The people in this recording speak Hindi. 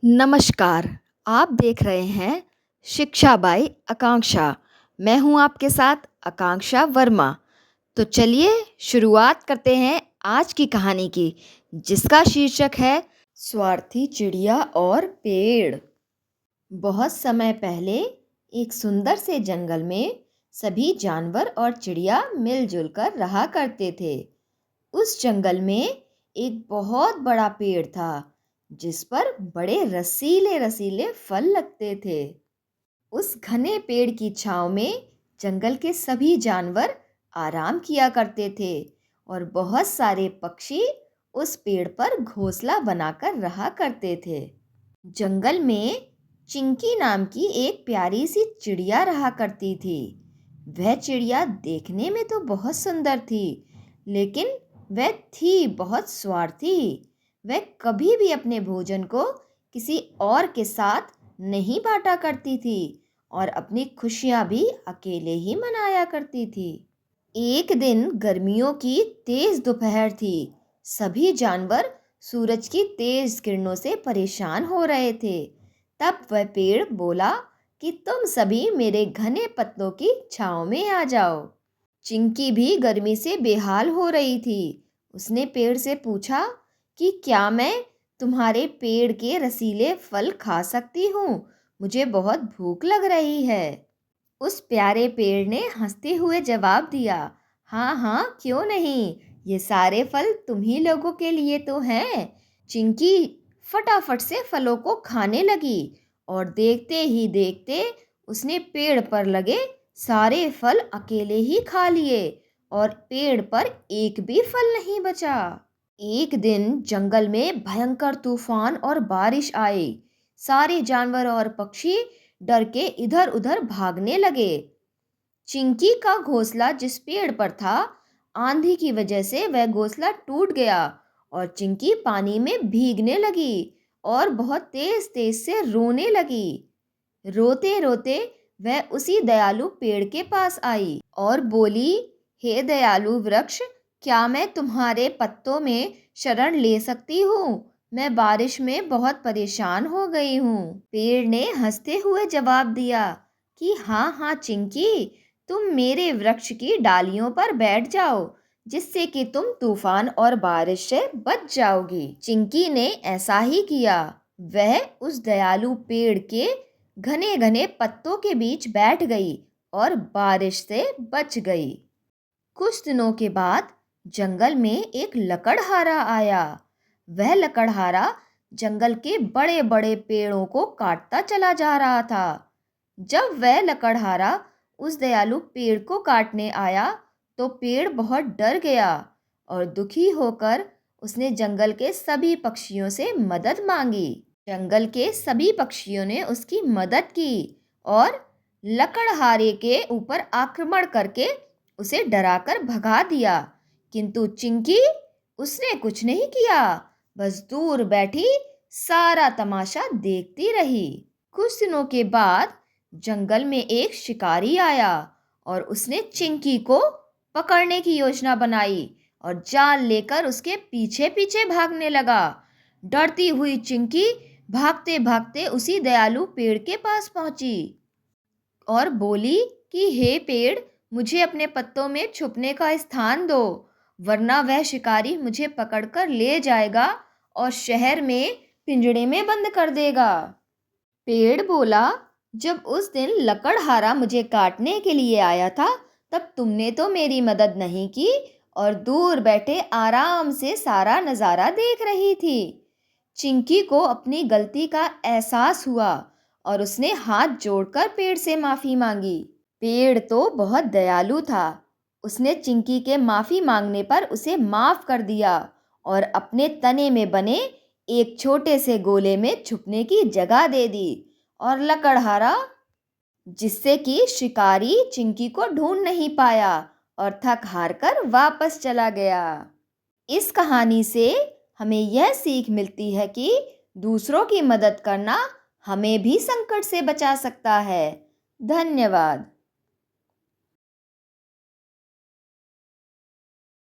नमस्कार, आप देख रहे हैं शिक्षा बाई आकांक्षा। मैं हूं आपके साथ आकांक्षा वर्मा। तो चलिए शुरुआत करते हैं आज की कहानी की, जिसका शीर्षक है स्वार्थी चिड़िया और पेड़। बहुत समय पहले एक सुंदर से जंगल में सभी जानवर और चिड़िया मिलजुल कर रहा करते थे। उस जंगल में एक बहुत बड़ा पेड़ था, जिस पर बड़े रसीले रसीले फल लगते थे। उस घने पेड़ की छांव में जंगल के सभी जानवर आराम किया करते थे और बहुत सारे पक्षी उस पेड़ पर घोंसला बनाकर रहा करते थे। जंगल में चिंकी नाम की एक प्यारी सी चिड़िया रहा करती थी। वह चिड़िया देखने में तो बहुत सुंदर थी, लेकिन वह थी बहुत स्वार्थी। वह कभी भी अपने भोजन को किसी और के साथ नहीं बांटा करती थी और अपनी खुशियां भी अकेले ही मनाया करती थी। एक दिन गर्मियों की तेज दोपहर थी। सभी जानवर सूरज की तेज किरणों से परेशान हो रहे थे। तब वह पेड़ बोला कि तुम सभी मेरे घने पत्तों की छांव में आ जाओ। चिंकी भी गर्मी से बेहाल हो रही थी। उसने पेड़ से पूछा कि क्या मैं तुम्हारे पेड़ के रसीले फल खा सकती हूँ? मुझे बहुत भूख लग रही है। उस प्यारे पेड़ ने हंसते हुए जवाब दिया, हाँ हाँ, क्यों नहीं, ये सारे फल तुम ही लोगों के लिए तो हैं। चिंकी फटाफट से फलों को खाने लगी और देखते ही देखते उसने पेड़ पर लगे सारे फल अकेले ही खा लिए और पेड़ पर एक भी फल नहीं बचा। एक दिन जंगल में भयंकर तूफान और बारिश आई। सारे जानवर और पक्षी डर के इधर उधर भागने लगे। चिंकी का घोंसला जिस पेड़ पर था, आंधी की वजह से वह घोंसला टूट गया और चिंकी पानी में भीगने लगी और बहुत तेज तेज से रोने लगी। रोते रोते वह उसी दयालु पेड़ के पास आई और बोली, हे दयालु वृक्ष, क्या मैं तुम्हारे पत्तों में शरण ले सकती हूँ? मैं बारिश में बहुत परेशान हो गई हूँ। पेड़ ने हंसते हुए जवाब दिया कि हाँ हाँ चिंकी, तुम मेरे वृक्ष की डालियों पर बैठ जाओ, जिससे कि तुम तूफान और बारिश से बच जाओगी। चिंकी ने ऐसा ही किया। वह उस दयालु पेड़ के घने घने पत्तों के बीच बैठ गई और बारिश से बच गई। कुछ दिनों के बाद जंगल में एक लकड़हारा आया। वह लकड़हारा जंगल के बड़े बड़े पेड़ों को काटता चला जा रहा था। जब वह लकड़हारा उस दयालु पेड़ को काटने आया, तो पेड़ बहुत डर गया और दुखी होकर उसने जंगल के सभी पक्षियों से मदद मांगी। जंगल के सभी पक्षियों ने उसकी मदद की और लकड़हारे के ऊपर आक्रमण करके उसे डराकर भगा दिया। किंतु चिंकी, उसने कुछ नहीं किया, बस दूर बैठी सारा तमाशा देखती रही। कुछ दिनों के बाद जंगल में एक शिकारी आया और उसने चिंकी को पकड़ने की योजना बनाई और जाल लेकर उसके पीछे पीछे भागने लगा। डरती हुई चिंकी भागते भागते उसी दयालु पेड़ के पास पहुंची और बोली कि हे पेड़, मुझे अपने पत्तों में छुपने का स्थान दो, वरना वह शिकारी मुझे पकड़कर ले जाएगा और शहर में पिंजड़े में बंद कर देगा। पेड़ बोला, जब उस दिन लकड़हारा मुझे काटने के लिए आया था, तब तुमने तो मेरी मदद नहीं की और दूर बैठे आराम से सारा नज़ारा देख रही थी। चिंकी को अपनी गलती का एहसास हुआ और उसने हाथ जोड़कर पेड़ से माफ़ी मांगी। पेड़ तो बहुत दयालु था। उसने चिंकी के माफ़ी मांगने पर उसे माफ़ कर दिया और अपने तने में बने एक छोटे से गोले में छुपने की जगह दे दी और लकड़हारा, जिससे कि शिकारी चिंकी को ढूंढ नहीं पाया और थक हार कर वापस चला गया। इस कहानी से हमें यह सीख मिलती है कि दूसरों की मदद करना हमें भी संकट से बचा सकता है। धन्यवाद।